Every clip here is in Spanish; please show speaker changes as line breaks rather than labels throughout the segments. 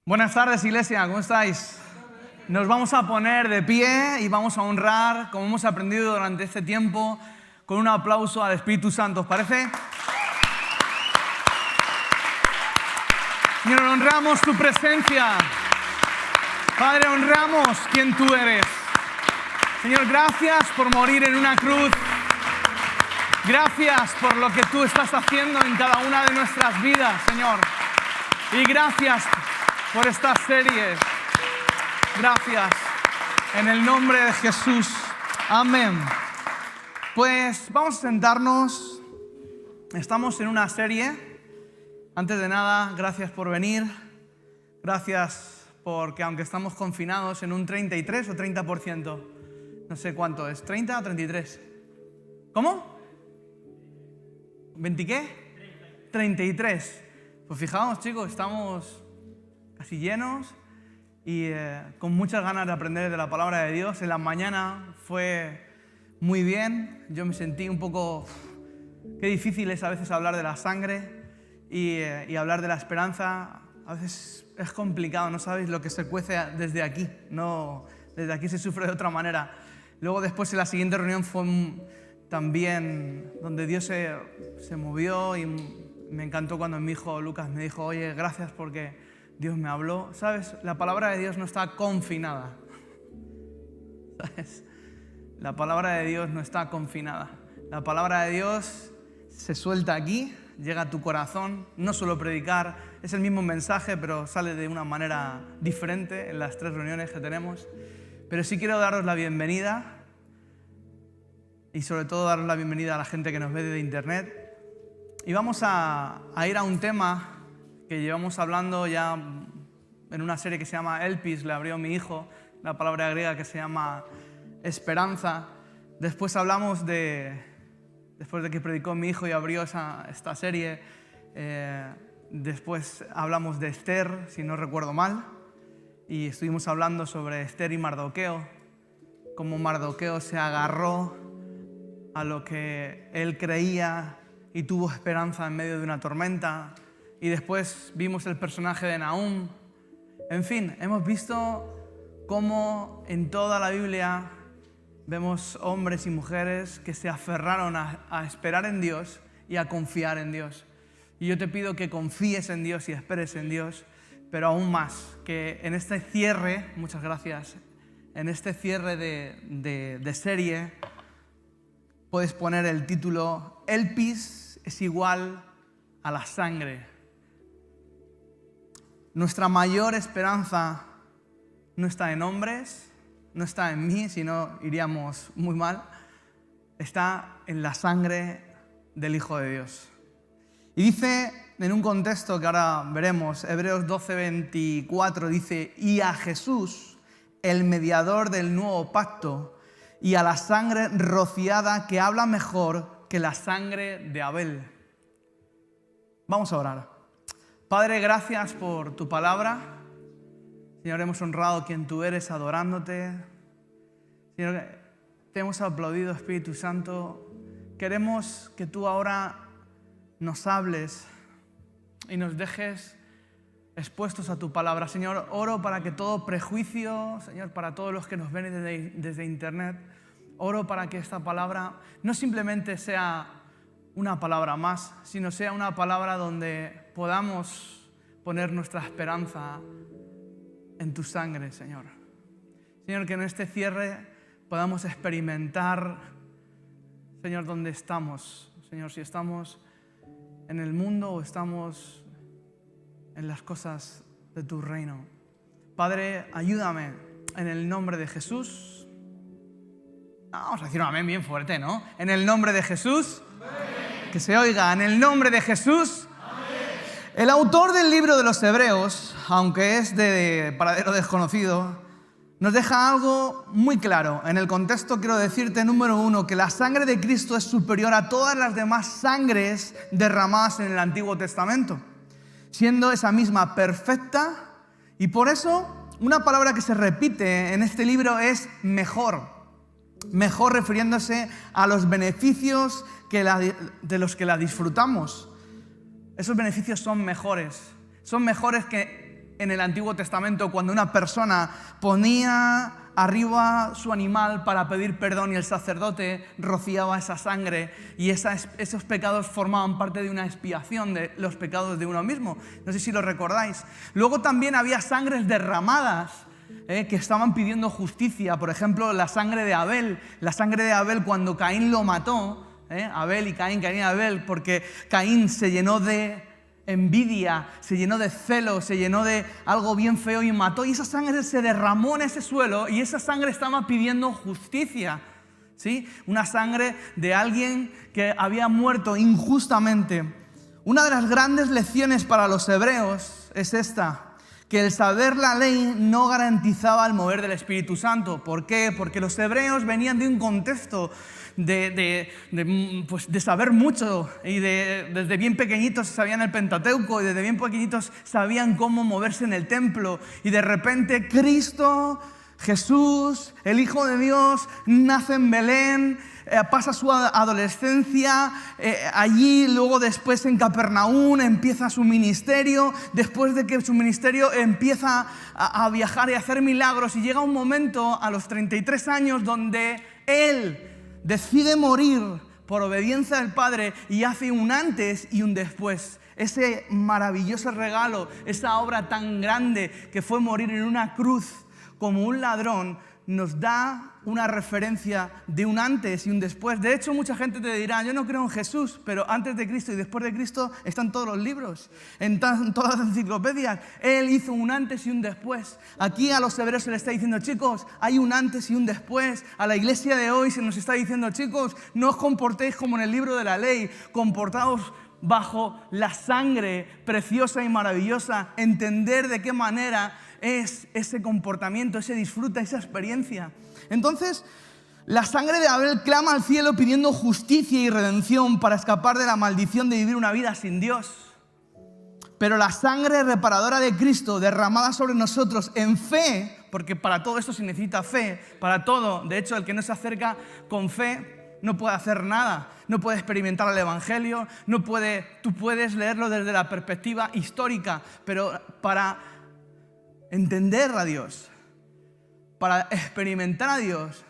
Buenas tardes, iglesia, ¿cómo estáis? Nos vamos a poner de pie y vamos a honrar, como hemos aprendido durante este tiempo, con un aplauso al Espíritu Santo, ¿os parece? Señor, honramos tu presencia. Padre, honramos quien tú eres. Señor, gracias por morir en una cruz. Gracias por lo que tú estás haciendo en cada una de nuestras vidas, Señor. Y gracias por esta serie. Gracias. En el nombre de Jesús. Amén. Pues vamos a sentarnos. Estamos en una serie. Antes de nada, gracias por venir. Gracias porque aunque estamos confinados en un 33 o 30%, no sé cuánto es, ¿30 o 33? ¿Cómo? ¿20 qué? 33. Pues fijaos, chicos, estamos casi llenos y con muchas ganas de aprender de la palabra de Dios. En la mañana fue muy bien. Yo me sentí un poco... Qué difícil es a veces hablar de la sangre y hablar de la esperanza. A veces es complicado, no sabéis lo que se cuece desde aquí. No, desde aquí se sufre de otra manera. Luego después en la siguiente reunión fue también donde Dios se movió y me encantó cuando mi hijo Lucas me dijo: oye, gracias porque Dios me habló. ¿Sabes? La palabra de Dios no está confinada. ¿Sabes? La palabra de Dios no está confinada. La palabra de Dios se suelta aquí, llega a tu corazón. No solo predicar, es el mismo mensaje, pero sale de una manera diferente en las 3 reuniones que tenemos. Pero sí quiero daros la bienvenida y sobre todo daros la bienvenida a la gente que nos ve desde internet. Y vamos a ir a un tema que llevamos hablando ya en una serie que se llama Elpis, le abrió mi hijo, la palabra griega que se llama esperanza. Después hablamos después de que predicó mi hijo y abrió esta serie, después hablamos de Esther, si no recuerdo mal, y estuvimos hablando sobre Esther y Mardoqueo, cómo Mardoqueo se agarró a lo que él creía y tuvo esperanza en medio de una tormenta. Y después vimos el personaje de Nahum. En fin, hemos visto cómo en toda la Biblia vemos hombres y mujeres que se aferraron a esperar en Dios y a confiar en Dios. Y yo te pido que confíes en Dios y esperes en Dios, pero aún más, que en este cierre, muchas gracias, en este cierre de serie, puedes poner el título Elpis es igual a la sangre. Nuestra mayor esperanza no está en hombres, no está en mí, si no iríamos muy mal. Está en la sangre del Hijo de Dios. Y dice, en un contexto que ahora veremos, Hebreos 12:24, dice: y a Jesús, el mediador del nuevo pacto, y a la sangre rociada que habla mejor que la sangre de Abel. Vamos a orar. Padre, gracias por tu palabra. Señor, hemos honrado quien tú eres adorándote. Señor, te hemos aplaudido, Espíritu Santo. Queremos que tú ahora nos hables y nos dejes expuestos a tu palabra. Señor, oro para que todo prejuicio, Señor, para todos los que nos ven desde internet, oro para que esta palabra no simplemente sea una palabra más, sino sea una palabra donde podamos poner nuestra esperanza en tu sangre, Señor. Señor, que en este cierre podamos experimentar, Señor, dónde estamos. Señor, si estamos en el mundo o estamos en las cosas de tu reino. Padre, ayúdame en el nombre de Jesús. Vamos a decir un amén bien fuerte, ¿no? En el nombre de Jesús. Amén. Que se oiga, en el nombre de Jesús. Amén. El autor del libro de los Hebreos, aunque es de paradero desconocido, nos deja algo muy claro. En el contexto quiero decirte, número 1, que la sangre de Cristo es superior a todas las demás sangres derramadas en el Antiguo Testamento, siendo esa misma perfecta. Y por eso una palabra que se repite en este libro es mejor. Mejor refiriéndose a los beneficios de los que la disfrutamos. Esos beneficios son mejores que en el Antiguo Testamento cuando una persona ponía arriba su animal para pedir perdón y el sacerdote rociaba esa sangre y esos pecados formaban parte de una expiación de los pecados de uno mismo. No sé si lo recordáis. Luego también había sangres derramadas que estaban pidiendo justicia. Por ejemplo, la sangre de Abel. La sangre de Abel cuando Caín lo mató. Abel y Caín, Caín y Abel, porque Caín se llenó de envidia, se llenó de celo, se llenó de algo bien feo y mató. Y esa sangre se derramó en ese suelo y esa sangre estaba pidiendo justicia, ¿sí? Una sangre de alguien que había muerto injustamente. Una de las grandes lecciones para los hebreos es esta, que el saber la ley no garantizaba el mover del Espíritu Santo. ¿Por qué? Porque los hebreos venían de un contexto de saber mucho y desde bien pequeñitos sabían el Pentateuco y desde bien pequeñitos sabían cómo moverse en el templo y de repente Cristo, Jesús, el Hijo de Dios, nace en Belén, pasa su adolescencia allí, luego después en Capernaum empieza su ministerio, después de que su ministerio empieza a viajar y a hacer milagros y llega un momento a los 33 años donde Él decide morir por obediencia al Padre y hace un antes y un después. Ese maravilloso regalo, esa obra tan grande que fue morir en una cruz como un ladrón, nos da una referencia de un antes y un después. De hecho, mucha gente te dirá, yo no creo en Jesús, pero antes de Cristo y después de Cristo están todos los libros, en todas las enciclopedias. Él hizo un antes y un después. Aquí a los hebreos se les está diciendo, chicos, hay un antes y un después. A la iglesia de hoy se nos está diciendo, chicos, no os comportéis como en el libro de la ley, comportaos bajo la sangre preciosa y maravillosa, entender de qué manera es ese comportamiento, ese disfrute, esa experiencia. Entonces, la sangre de Abel clama al cielo pidiendo justicia y redención para escapar de la maldición de vivir una vida sin Dios. Pero la sangre reparadora de Cristo derramada sobre nosotros en fe, porque para todo esto se necesita fe, para todo, de hecho el que no se acerca con fe no puede hacer nada, no puede experimentar el Evangelio, tú puedes leerlo desde la perspectiva histórica, pero para entender a Dios, para experimentar a Dios,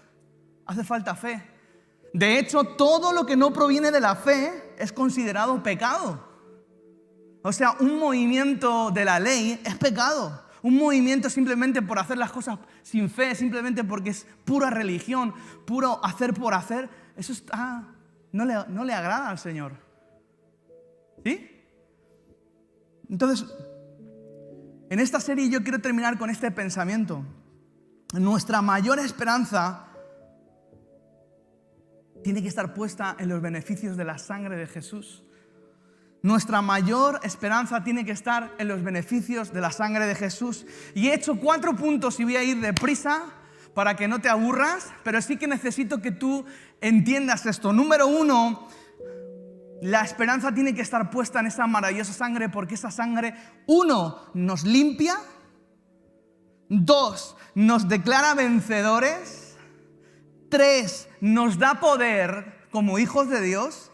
hace falta fe. De hecho, todo lo que no proviene de la fe es considerado pecado. O sea, un movimiento de la ley es pecado. Un movimiento simplemente por hacer las cosas sin fe, simplemente porque es pura religión, puro hacer por hacer, eso no le agrada al Señor. ¿Sí? Entonces, en esta serie yo quiero terminar con este pensamiento. Nuestra mayor esperanza tiene que estar puesta en los beneficios de la sangre de Jesús. Nuestra mayor esperanza tiene que estar en los beneficios de la sangre de Jesús. Y he hecho 4 puntos y voy a ir deprisa para que no te aburras, pero sí que necesito que tú entiendas esto. Número 1, la esperanza tiene que estar puesta en esa maravillosa sangre porque esa sangre, 1, nos limpia, 2, nos declara vencedores, 3, nos da poder como hijos de Dios.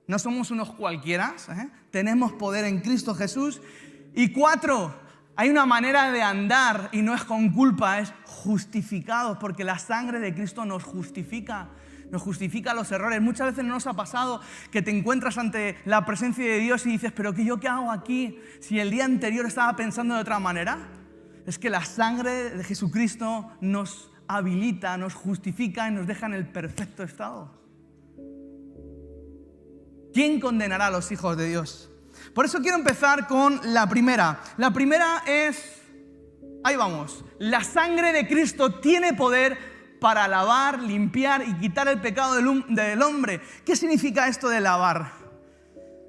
No somos unos cualquiera, tenemos poder en Cristo Jesús. Y 4, hay una manera de andar y no es con culpa, es justificados, porque la sangre de Cristo nos justifica los errores. Muchas veces no nos ha pasado que te encuentras ante la presencia de Dios y dices, pero ¿yo qué hago aquí? Si el día anterior estaba pensando de otra manera. Es que la sangre de Jesucristo nos habilita, nos justifica y nos deja en el perfecto estado. ¿Quién condenará a los hijos de Dios? Por eso quiero empezar con la primera. La primera es, ahí vamos, la sangre de Cristo tiene poder para lavar, limpiar y quitar el pecado del hombre. ¿Qué significa esto de lavar?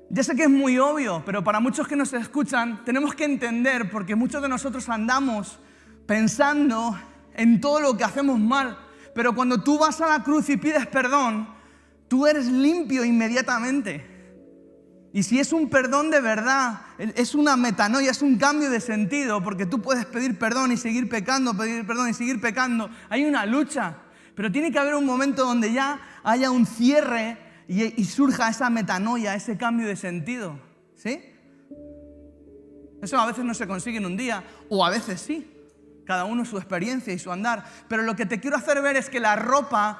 Ya sé que es muy obvio, pero para muchos que nos escuchan tenemos que entender, porque muchos de nosotros andamos pensando en todo lo que hacemos mal, pero cuando tú vas a la cruz y pides perdón, tú eres limpio inmediatamente. Y si es un perdón de verdad, es una metanoia, es un cambio de sentido, porque tú puedes pedir perdón y seguir pecando, pedir perdón y seguir pecando. Hay una lucha, pero tiene que haber un momento donde ya haya un cierre y surja esa metanoia, ese cambio de sentido. ¿Sí? Eso a veces no se consigue en un día, o a veces sí. Cada uno su experiencia y su andar. Pero lo que te quiero hacer ver es que la ropa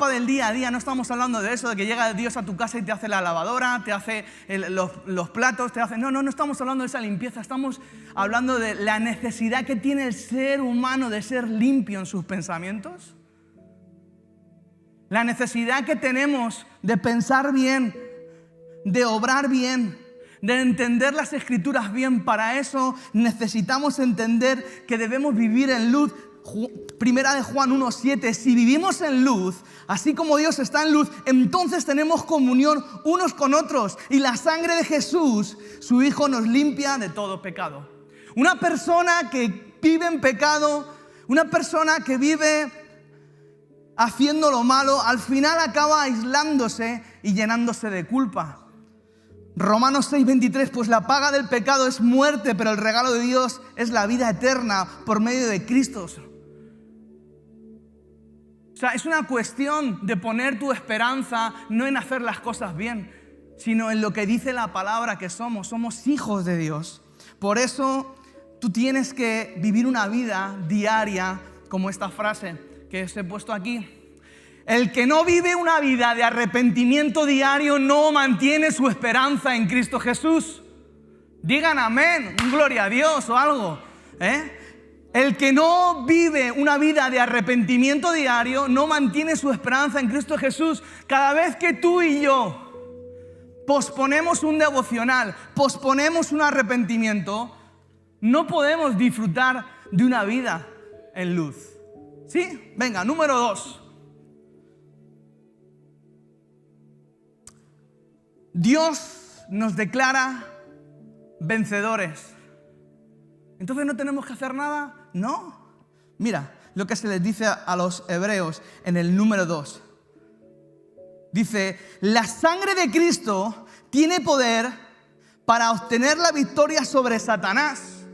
del día a día, no estamos hablando de eso, de que llega Dios a tu casa y te hace la lavadora, te hace los platos, No estamos hablando de esa limpieza, estamos hablando de la necesidad que tiene el ser humano de ser limpio en sus pensamientos. La necesidad que tenemos de pensar bien, de obrar bien, de entender las Escrituras bien. Para eso necesitamos entender que debemos vivir en luz. Primera de Juan 1:7, si vivimos en luz, así como Dios está en luz, entonces tenemos comunión unos con otros. Y la sangre de Jesús, su Hijo, nos limpia de todo pecado. Una persona que vive en pecado, una persona que vive haciendo lo malo, al final acaba aislándose y llenándose de culpa. Romanos 6:23, pues la paga del pecado es muerte, pero el regalo de Dios es la vida eterna por medio de Cristo. O sea, es una cuestión de poner tu esperanza no en hacer las cosas bien, sino en lo que dice la palabra que somos. Somos hijos de Dios. Por eso tú tienes que vivir una vida diaria, como esta frase que os he puesto aquí. El que no vive una vida de arrepentimiento diario no mantiene su esperanza en Cristo Jesús. Digan amén, un gloria a Dios o algo. El que no vive una vida de arrepentimiento diario no mantiene su esperanza en Cristo Jesús. Cada vez que tú y yo posponemos un devocional, posponemos un arrepentimiento, no podemos disfrutar de una vida en luz. ¿Sí? Venga, número 2. Dios nos declara vencedores. Entonces no tenemos que hacer nada. No. Mira lo que se les dice a los hebreos en el número 2. Dice, la sangre de Cristo tiene poder para obtener la victoria sobre Satanás,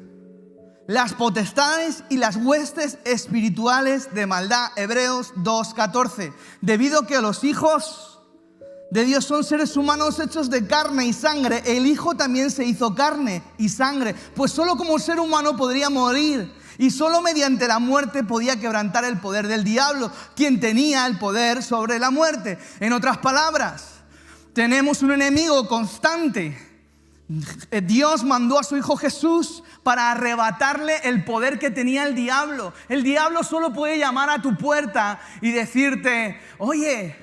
las potestades y las huestes espirituales de maldad. Hebreos 2:14. Debido a que los hijos de Dios son seres humanos hechos de carne y sangre, el Hijo también se hizo carne y sangre, pues solo como ser humano podría morir y solo mediante la muerte podía quebrantar el poder del diablo, quien tenía el poder sobre la muerte. En otras palabras, tenemos un enemigo constante. Dios mandó a su Hijo Jesús para arrebatarle el poder que tenía el diablo. El diablo solo puede llamar a tu puerta y decirte, oye,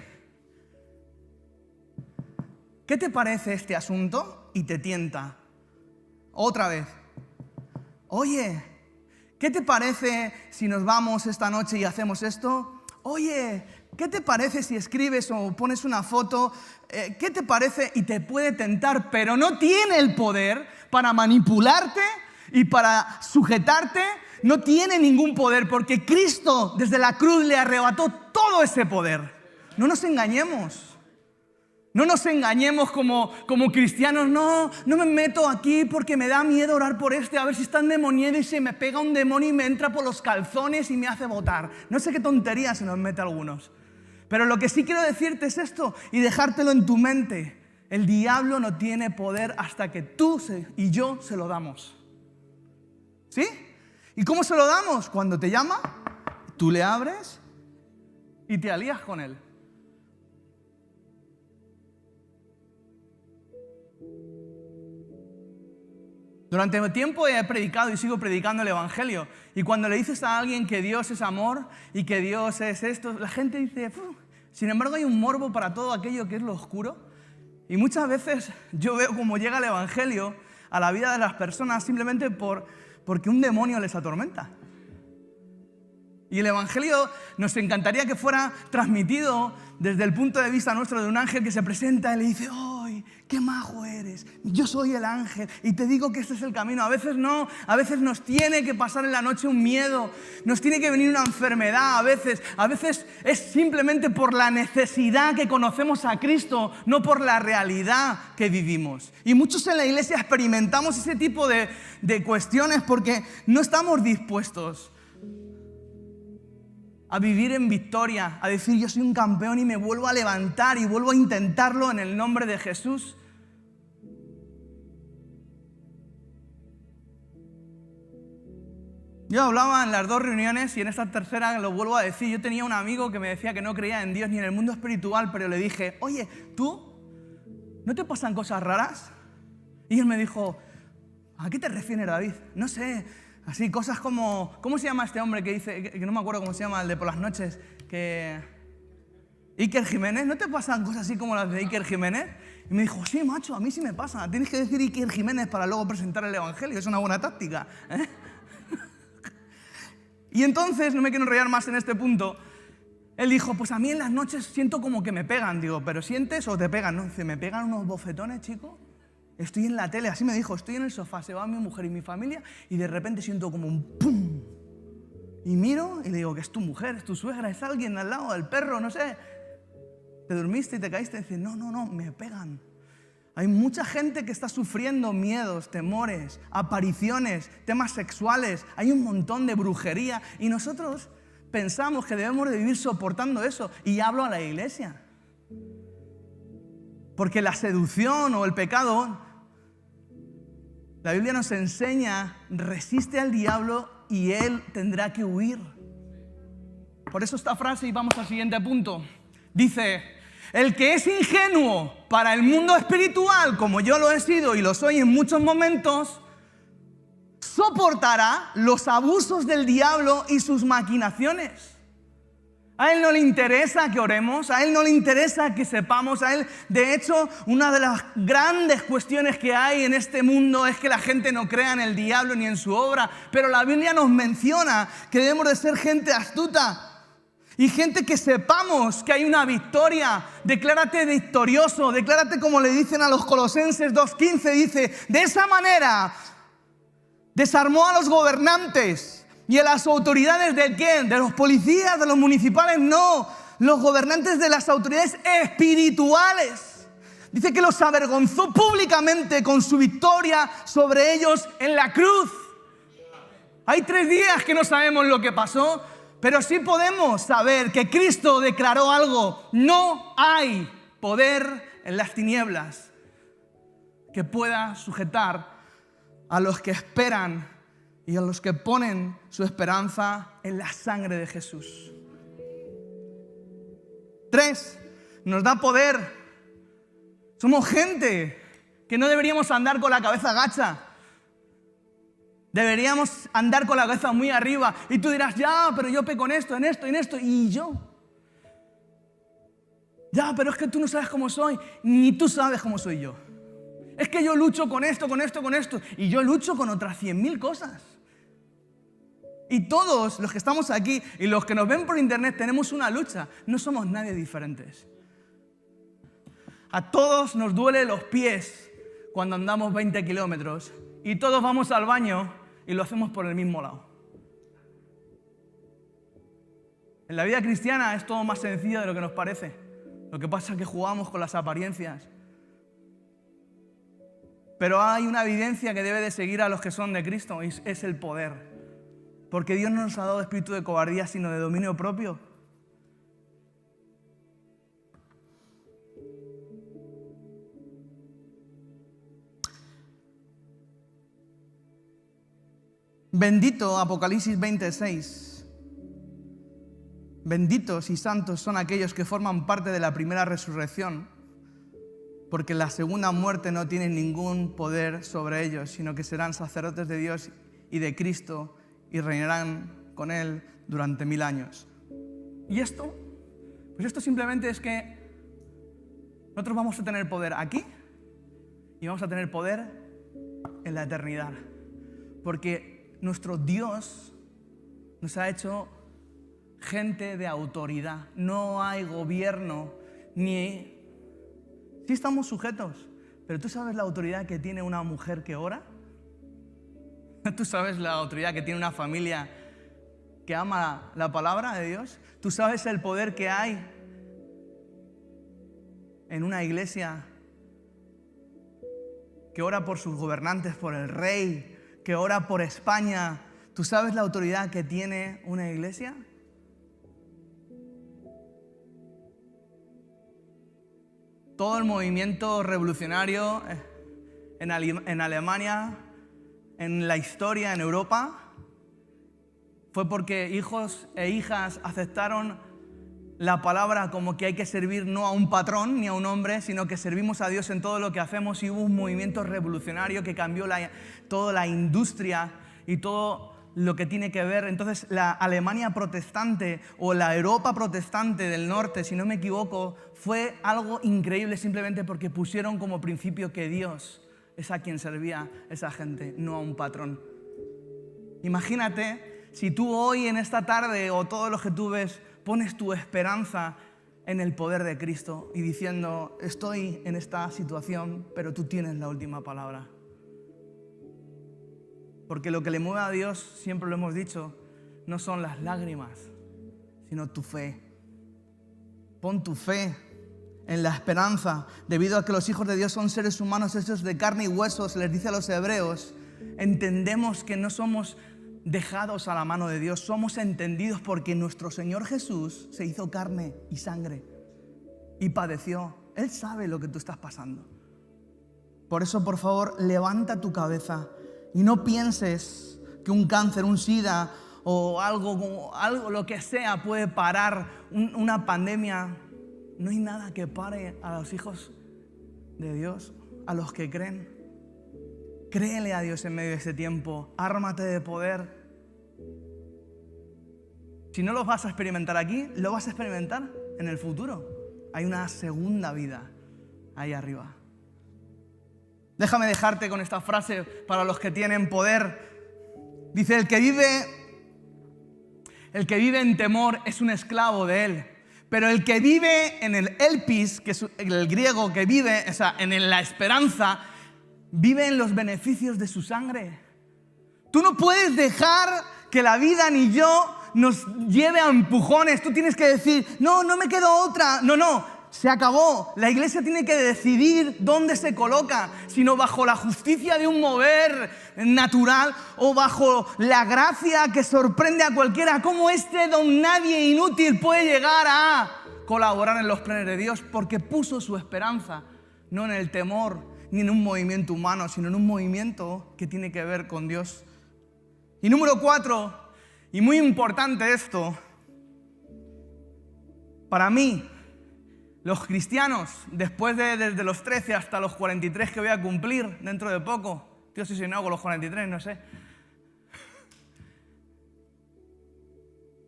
¿qué te parece este asunto? Y te tienta. Otra vez. Oye, ¿qué te parece si nos vamos esta noche y hacemos esto? Oye, ¿qué te parece si escribes o pones una foto? ¿Qué te parece? Y te puede tentar, pero no tiene el poder para manipularte y para sujetarte. No tiene ningún poder porque Cristo desde la cruz le arrebató todo ese poder. No nos engañemos. No nos engañemos como cristianos. No me meto aquí porque me da miedo orar por a ver si está endemoniado y se me pega un demonio y me entra por los calzones y me hace votar. No sé qué tontería se nos mete a algunos. Pero lo que sí quiero decirte es esto y dejártelo en tu mente. El diablo no tiene poder hasta que tú y yo se lo damos. ¿Sí? ¿Y cómo se lo damos? Cuando te llama, tú le abres y te alías con él. Durante un tiempo he predicado y sigo predicando el Evangelio. Y cuando le dices a alguien que Dios es amor y que Dios es esto, la gente dice, sin embargo hay un morbo para todo aquello que es lo oscuro. Y muchas veces yo veo cómo llega el Evangelio a la vida de las personas simplemente porque un demonio les atormenta. Y el Evangelio nos encantaría que fuera transmitido desde el punto de vista nuestro de un ángel que se presenta y le dice, ¡ay, qué majo eres! Yo soy el ángel y te digo que este es el camino. A veces no, a veces nos tiene que pasar en la noche un miedo, nos tiene que venir una enfermedad, a veces es simplemente por la necesidad que conocemos a Cristo, no por la realidad que vivimos. Y muchos en la iglesia experimentamos ese tipo de cuestiones porque no estamos dispuestos a vivir en victoria, a decir yo soy un campeón y me vuelvo a levantar y vuelvo a intentarlo en el nombre de Jesús. Yo hablaba en las 2 reuniones y en esta tercera lo vuelvo a decir. Yo tenía un amigo que me decía que no creía en Dios ni en el mundo espiritual, pero le dije, oye, ¿tú no te pasan cosas raras? Y él me dijo, ¿a qué te refieres, David? No sé, así cosas como, ¿cómo se llama este hombre que dice, que no me acuerdo cómo se llama, el de por las noches, que... Iker Jiménez, ¿no te pasan cosas así como las de Iker Jiménez? Y me dijo, sí, macho, a mí sí me pasa. Tienes que decir Iker Jiménez para luego presentar el Evangelio, es una buena táctica, ¿eh? Y entonces, no me quiero enrollar más en este punto, él dijo, pues a mí en las noches siento como que me pegan. Digo, ¿pero sientes o te pegan? No, dice, me pegan unos bofetones, chico. Estoy en la tele, así me dijo, estoy en el sofá, se va mi mujer y mi familia y de repente siento como un pum. Y miro y le digo, que es tu mujer, es tu suegra, es alguien al lado, el perro, no sé. Te dormiste y te caíste y dice, no, me pegan. Hay mucha gente que está sufriendo miedos, temores, apariciones, temas sexuales. Hay un montón de brujería y nosotros pensamos que debemos de vivir soportando eso. Y hablo a la iglesia. Porque la seducción o el pecado, la Biblia nos enseña, resiste al diablo y él tendrá que huir. Por eso esta frase, y vamos al siguiente punto, dice, el que es ingenuo para el mundo espiritual, como yo lo he sido y lo soy en muchos momentos, soportará los abusos del diablo y sus maquinaciones. A él no le interesa que oremos, a él no le interesa que sepamos, a él, de hecho, una de las grandes cuestiones que hay en este mundo es que la gente no crea en el diablo ni en su obra, pero la Biblia nos menciona que debemos de ser gente astuta y gente que sepamos que hay una victoria. Declárate victorioso, declárate como le dicen a los Colosenses 2:15, dice, de esa manera desarmó a los gobernantes y a las autoridades ¿de quién? ¿De los policías, de los municipales? No, los gobernantes de las autoridades espirituales. Dice que los avergonzó públicamente con su victoria sobre ellos en la cruz. Hay 3 días que no sabemos lo que pasó, pero sí podemos saber que Cristo declaró algo. No hay poder en las tinieblas que pueda sujetar a los que esperan y a los que ponen su esperanza en la sangre de Jesús. 3, nos da poder. Somos gente que no deberíamos andar con la cabeza gacha. Deberíamos andar con la cabeza muy arriba. Y tú dirás, ya, pero yo peco en esto, en esto, en esto. ¿Y yo? Ya, pero es que tú no sabes cómo soy. Ni tú sabes cómo soy yo. Es que yo lucho con esto, con esto, con esto. Y yo lucho con otras 100.000 cosas. Y todos los que estamos aquí y los que nos ven por internet tenemos una lucha. No somos nadie diferentes. A todos nos duele los pies cuando andamos 20 kilómetros. Y todos vamos al baño y lo hacemos por el mismo lado. En la vida cristiana es todo más sencillo de lo que nos parece. Lo que pasa es que jugamos con las apariencias. Pero hay una evidencia que debe de seguir a los que son de Cristo y es el poder. Porque Dios no nos ha dado espíritu de cobardía, sino de dominio propio. Bendito, Apocalipsis 26. Benditos y santos son aquellos que forman parte de la primera resurrección, porque la segunda muerte no tiene ningún poder sobre ellos, sino que serán sacerdotes de Dios y de Cristo y reinarán con Él durante 1000 años. ¿Y esto? Pues esto simplemente es que nosotros vamos a tener poder aquí y vamos a tener poder en la eternidad. Porque nuestro Dios nos ha hecho gente de autoridad. No hay gobierno ni... Sí estamos sujetos, pero ¿tú sabes la autoridad que tiene una mujer que ora? ¿Tú sabes la autoridad que tiene una familia que ama la palabra de Dios? ¿Tú sabes el poder que hay en una iglesia que ora por sus gobernantes, por el rey, que ora por España? ¿Tú sabes la autoridad que tiene una iglesia? Todo el movimiento revolucionario en Alemania, en la historia, en Europa, fue porque hijos e hijas aceptaron la palabra como que hay que servir no a un patrón ni a un hombre, sino que servimos a Dios en todo lo que hacemos, y hubo un movimiento revolucionario que cambió toda la industria y todo lo que tiene que ver. Entonces la Alemania protestante o la Europa protestante del norte, si no me equivoco, fue algo increíble simplemente porque pusieron como principio que Dios es a quien servía esa gente, no a un patrón. Imagínate si tú hoy en esta tarde o todos los que tú ves pones tu esperanza en el poder de Cristo y diciendo, estoy en esta situación, pero tú tienes la última palabra. Porque lo que le mueve a Dios, siempre lo hemos dicho, no son las lágrimas, sino tu fe. Pon tu fe en la esperanza, debido a que los hijos de Dios son seres humanos hechos de carne y huesos, les dice a los hebreos, entendemos que no somos dejados a la mano de Dios, somos entendidos porque nuestro Señor Jesús se hizo carne y sangre y padeció. Él sabe lo que tú estás pasando. Por eso, por favor, levanta tu cabeza y no pienses que un cáncer, un SIDA o algo, lo que sea puede parar una pandemia. No hay nada que pare a los hijos de Dios, a los que creen. Créele a Dios en medio de este tiempo. Ármate de poder. Si no lo vas a experimentar aquí, lo vas a experimentar en el futuro. Hay una segunda vida ahí arriba. Déjame dejarte con esta frase para los que tienen poder. Dice, el que vive en temor es un esclavo de él. Pero el que vive en el elpis, que es el griego que vive, o sea, en la esperanza, vive en los beneficios de su sangre. Tú no puedes dejar que la vida ni yo nos lleve a empujones. Tú tienes que decir, no me queda otra. No, se acabó. La iglesia tiene que decidir dónde se coloca, sino bajo la justicia de un mover natural o bajo la gracia que sorprende a cualquiera. Como este don nadie inútil puede llegar a colaborar en los planes de Dios porque puso su esperanza no en el temor ni en un movimiento humano, sino en un movimiento que tiene que ver con Dios. Y número 4, y muy importante esto, para mí, los cristianos, después de desde los 13 hasta los 43 que voy a cumplir dentro de poco, tío, si no hago los 43, no sé.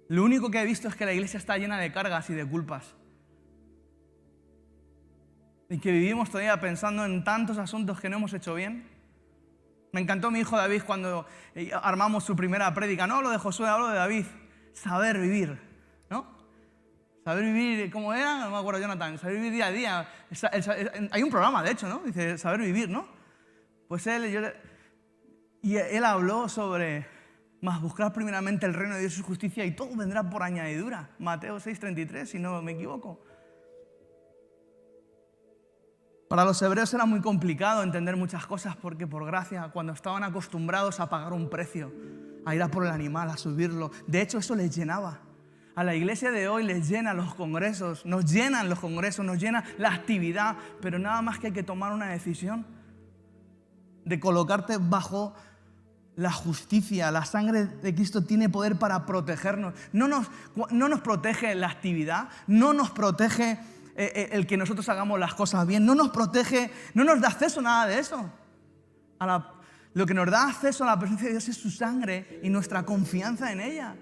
Lo único que he visto es que la iglesia está llena de cargas y de culpas. Y que vivimos todavía pensando en tantos asuntos que no hemos hecho bien. Me encantó mi hijo David cuando armamos su primera prédica. No hablo de Josué, hablo de David. Saber vivir, ¿no? Saber vivir, ¿cómo era? No me acuerdo, Jonathan. Saber vivir día a día. Hay un programa, de hecho, ¿no? Dice saber vivir, ¿no? Pues él habló sobre más buscar primeramente el reino de Dios y su justicia y todo vendrá por añadidura. Mateo 6:33, si no me equivoco. Para los hebreos era muy complicado entender muchas cosas porque por gracia, cuando estaban acostumbrados a pagar un precio, a ir a por el animal, a subirlo, de hecho eso les llenaba. A la iglesia de hoy les llenan los congresos, nos llenan los congresos, nos llena la actividad, pero nada más que hay que tomar una decisión de colocarte bajo la justicia. La sangre de Cristo tiene poder para protegernos. No nos protege la actividad, no nos protege el que nosotros hagamos las cosas bien, no nos protege, no nos da acceso a nada de eso. Lo que nos da acceso a la presencia de Dios es su sangre y nuestra confianza en ella.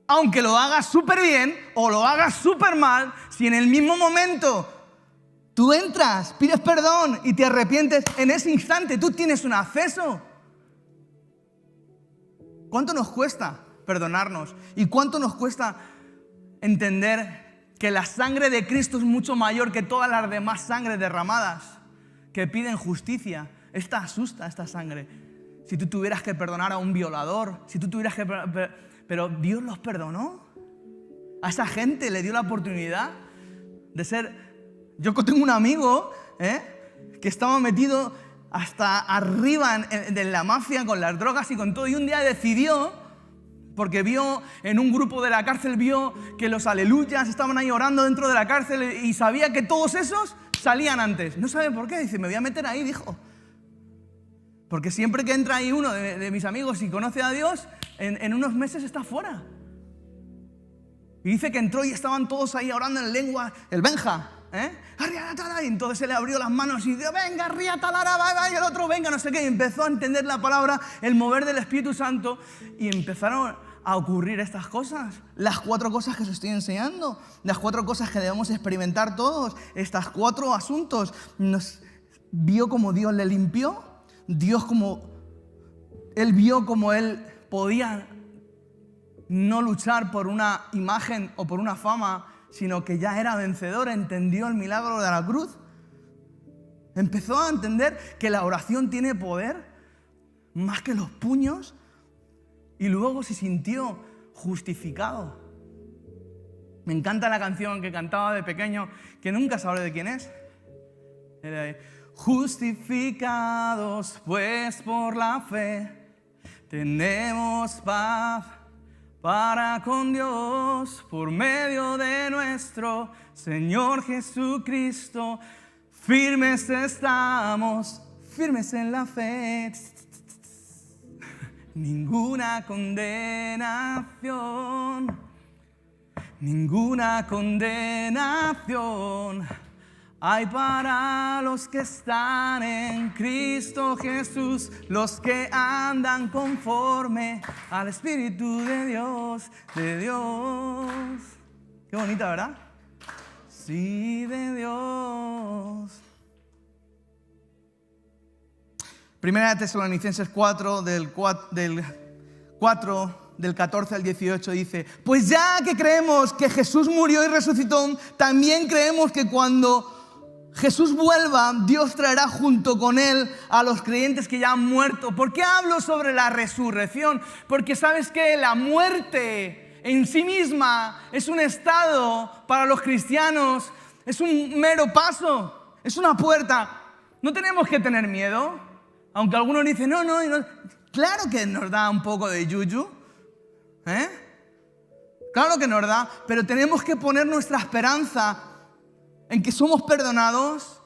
Aunque lo hagas súper bien o lo hagas súper mal, si en el mismo momento tú entras, pides perdón y te arrepientes, en ese instante tú tienes un acceso. ¿Cuánto nos cuesta perdonarnos? ¿Y cuánto nos cuesta entender que la sangre de Cristo es mucho mayor que todas las demás sangres derramadas que piden justicia? Esta asusta, esta sangre. Si tú tuvieras que perdonar a un violador, si tú tuvieras que... Pero Dios los perdonó. A esa gente le dio la oportunidad de ser... Yo tengo un amigo que estaba metido hasta arriba en la mafia con las drogas y con todo, y un día decidió, porque vio en un grupo de la cárcel, vio que los aleluyas estaban ahí orando dentro de la cárcel y sabía que todos esos salían antes. No sabe por qué, dice, me voy a meter ahí, dijo. Porque siempre que entra ahí uno de mis amigos y conoce a Dios, en unos meses está fuera. Y dice que entró y estaban todos ahí orando en lengua, el Benja, y entonces se le abrió las manos y dijo, venga, y el otro, venga, no sé qué, y empezó a entender la palabra, el mover del Espíritu Santo, y empezaron a ocurrir estas cosas, las 4 cosas que os estoy enseñando, las 4 cosas que debemos experimentar todos, estas 4 asuntos. Nos vio como Dios le limpió, Él vio como Él podía no luchar por una imagen o por una fama, sino que ya era vencedor, entendió el milagro de la cruz. Empezó a entender que la oración tiene poder más que los puños y luego se sintió justificado. Me encanta la canción que cantaba de pequeño, que nunca sabré de quién es. Era de, justificados pues por la fe, tenemos paz para con Dios por medio de nuestro Señor Jesucristo. Firmes estamos, firmes en la fe. Ninguna condenación, ninguna condenación hay para los que están en Cristo Jesús, los que andan conforme al Espíritu de Dios, de Dios. Qué bonita, ¿verdad? Sí, de Dios. Primera de Tesalonicenses 4, del 14 al 18 dice, pues ya que creemos que Jesús murió y resucitó, también creemos que cuando Jesús vuelva, Dios traerá junto con Él a los creyentes que ya han muerto. ¿Por qué hablo sobre la resurrección? Porque sabes que la muerte en sí misma es un estado para los cristianos, es un mero paso, es una puerta. No tenemos que tener miedo, aunque algunos dicen, no. Claro que nos da un poco de yuyu, claro que nos da, pero tenemos que poner nuestra esperanza en que somos perdonados,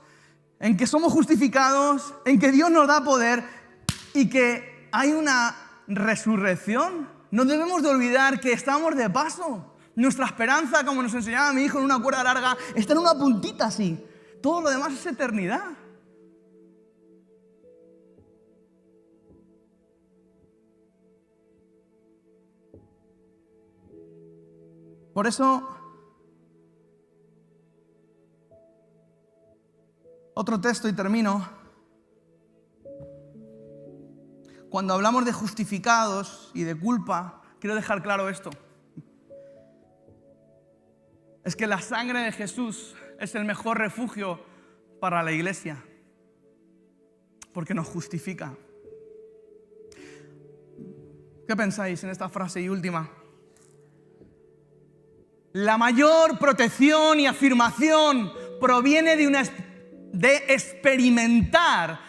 en que somos justificados, en que Dios nos da poder y que hay una resurrección. No debemos de olvidar que estamos de paso. Nuestra esperanza, como nos enseñaba mi hijo en una cuerda larga, está en una puntita así. Todo lo demás es eternidad. Por eso, otro texto y termino. Cuando hablamos de justificados y de culpa, quiero dejar claro esto. Es que la sangre de Jesús es el mejor refugio para la iglesia, porque nos justifica. ¿Qué pensáis en esta frase y última? La mayor protección y afirmación proviene de experimentar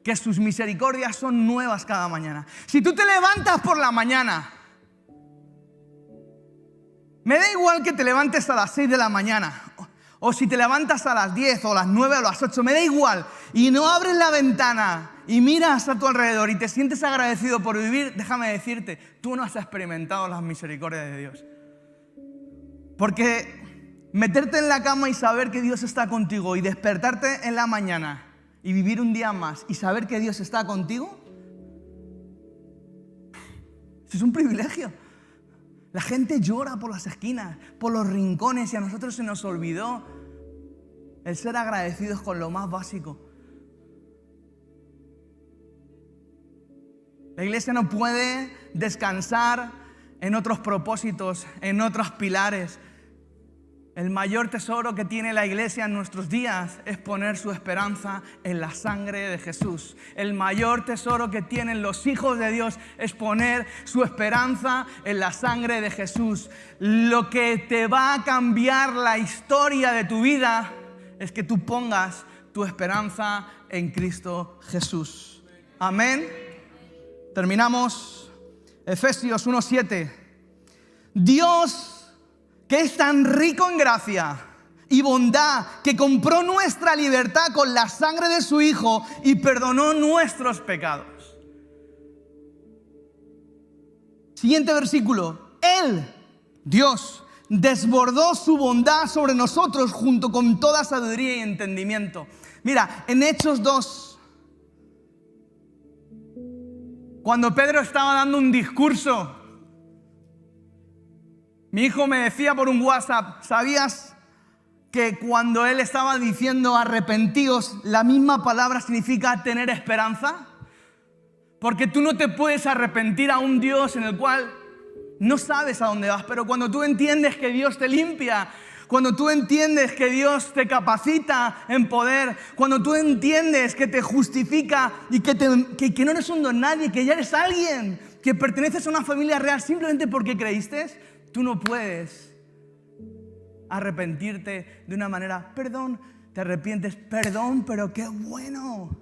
que sus misericordias son nuevas cada mañana. Si tú te levantas por la mañana, me da igual que te levantes a las 6 de la mañana, o si te levantas a las 10, o a las 9, o a las 8, me da igual, y no abres la ventana y miras a tu alrededor y te sientes agradecido por vivir, déjame decirte, tú no has experimentado las misericordias de Dios. Porque meterte en la cama y saber que Dios está contigo y despertarte en la mañana y vivir un día más y saber que Dios está contigo, eso es un privilegio. La gente llora por las esquinas, por los rincones, y a nosotros se nos olvidó el ser agradecidos con lo más básico. La iglesia no puede descansar en otros propósitos, en otros pilares. El mayor tesoro que tiene la iglesia en nuestros días es poner su esperanza en la sangre de Jesús. El mayor tesoro que tienen los hijos de Dios es poner su esperanza en la sangre de Jesús. Lo que te va a cambiar la historia de tu vida es que tú pongas tu esperanza en Cristo Jesús. Amén. Terminamos. Efesios 1:7. Dios, que es tan rico en gracia y bondad, que compró nuestra libertad con la sangre de su Hijo y perdonó nuestros pecados. Siguiente versículo. Él, Dios, desbordó su bondad sobre nosotros junto con toda sabiduría y entendimiento. Mira, en Hechos 2, cuando Pedro estaba dando un discurso, mi hijo me decía por un WhatsApp, ¿sabías que cuando él estaba diciendo arrepentíos, la misma palabra significa tener esperanza? Porque tú no te puedes arrepentir a un Dios en el cual no sabes a dónde vas, pero cuando tú entiendes que Dios te limpia, cuando tú entiendes que Dios te capacita en poder, cuando tú entiendes que te justifica y que no eres un don nadie, que ya eres alguien, que perteneces a una familia real simplemente porque creíste, tú no puedes arrepentirte de una manera, perdón, te arrepientes, perdón, pero qué bueno.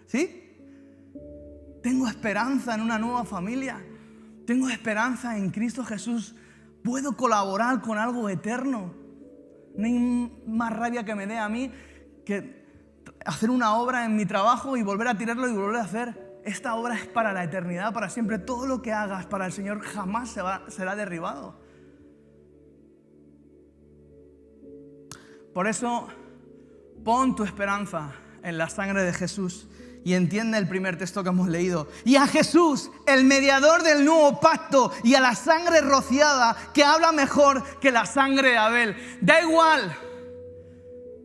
¿Sí? Tengo esperanza en una nueva familia. Tengo esperanza en Cristo Jesús. Puedo colaborar con algo eterno. No hay más rabia que me dé a mí que hacer una obra en mi trabajo y volver a tirarlo y volver a hacer. Esta obra es para la eternidad, para siempre. Todo lo que hagas para el Señor jamás será derribado. Por eso, pon tu esperanza en la sangre de Jesús y entiende el primer texto que hemos leído. Y a Jesús, el mediador del nuevo pacto, y a la sangre rociada que habla mejor que la sangre de Abel. Da igual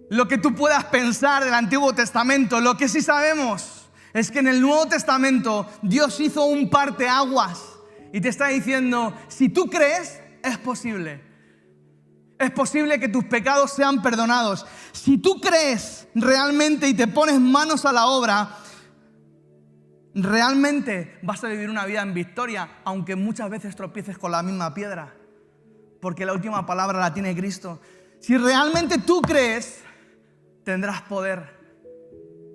lo que tú puedas pensar del Antiguo Testamento, lo que sí sabemos es que en el Nuevo Testamento Dios hizo un parteaguas y te está diciendo, si tú crees, es posible. Es posible que tus pecados sean perdonados. Si tú crees realmente y te pones manos a la obra, realmente vas a vivir una vida en victoria, aunque muchas veces tropieces con la misma piedra, porque la última palabra la tiene Cristo. Si realmente tú crees, tendrás poder.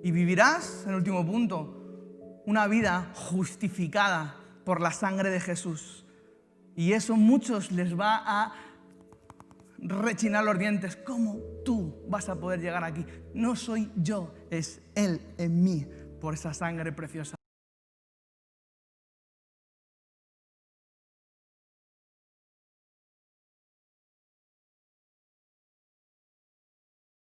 Y vivirás, en el último punto, una vida justificada por la sangre de Jesús. Y eso a muchos les va a rechinar los dientes. ¿Cómo tú vas a poder llegar aquí? No soy yo, es Él en mí, por esa sangre preciosa.